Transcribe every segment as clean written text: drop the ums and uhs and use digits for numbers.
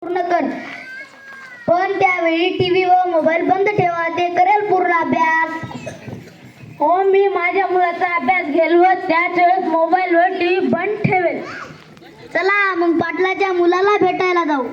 पूर्ण कर, पण त्यावेळी टीव्ही व मोबाईल बंद ठेवा. ते करेल पूर्ण अभ्यास. हो, मी माझ्या मुलाचा अभ्यास घेईल व त्याच वेळेस मोबाईल व टीव्ही बंद ठेवेल. चला मग पाटलाच्या मुलाला भेटायला जाऊ.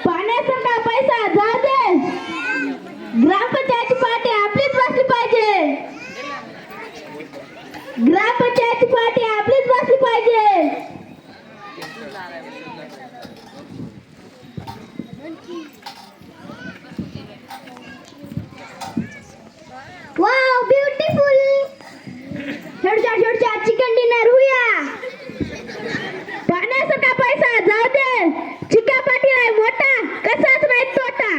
पाण्यासारखा पैसा जाऊ दे, ग्रामपंचायतची पार्टी आपलीच बसली पाहिजे. ग्रामपंचायतची पार्टी आपलीच बसली पाहिजे. Wow, beautiful. छोटच्या चिकन डिनर हुया. पाण्यासारखा पैसा जाऊ दे, चिका पाटी नाही मोठा, कसाच नाही तोटा.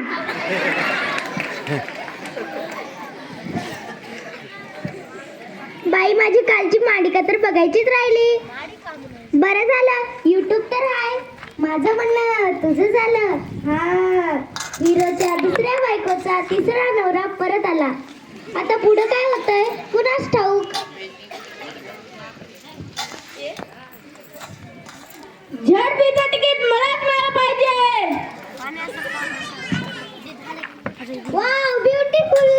बाई, माझी कालची मालिका तर बघायचीच राहिली. बरं झालं YouTube तर आहे. माझं म्हणणं तुझं झालं. हा, हिरोच्या दुसऱ्या बायकोचा तिसरा नवरा परत आला. आता पुढे काय होतंय कुणास ठाऊक. झडपीचं तिकीट मलाच मिळालं पाहिजे. Wow, beautiful.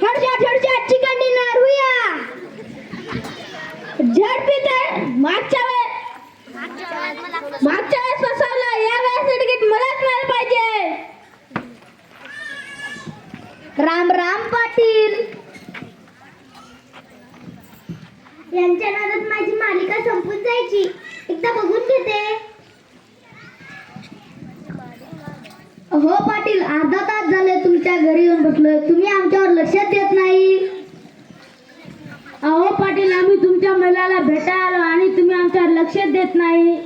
छोटच्या चिकन डिनर हुया. झडपीचं मागच्या वेळेस फसवलं, या वेळेस तिकीट मलाच मिळालं पाहिजे. राम राम पाटील. यांच्या नादात माझी मालिका संपून जायची. एकदा बघून घेते. हो पाटील, अर्धा तास झाले तुमच्या घरी येऊन बसलोय. तुम्ही आमच्यावर लक्षात देत नाही. अहो पाटील, आम्ही तुमच्या मुलाला भेटायला आलो आणि तुम्ही आमच्यावर लक्ष देत नाही.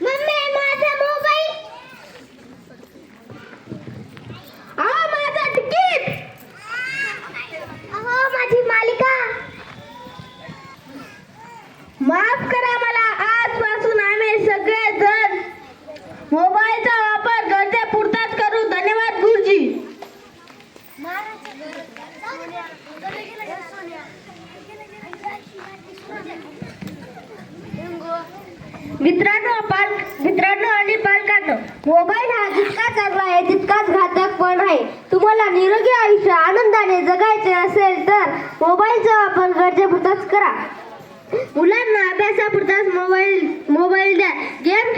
मम्मी, माझा मोबाईल. अहो, माझं तिकीट. अहो, माझी मालिका. माफ करा मला. आजपासून आम्ही सगळे जण मोबाईलचा वापर गरजेपुरताच करू. धन्यवाद गुरुजी. मित्रांनो आणि पालकांनो, मोबाईल हा जितका चांगला आहे तितकाच घातक पण आहे. तुम्हाला निरोगी आयुष्य आनंदाने जगायचे असेल तर मोबाईलचा वापर गरजेपुरताच करा. मुलांना अभ्यासापुरताच मोबाईल द्या. गेम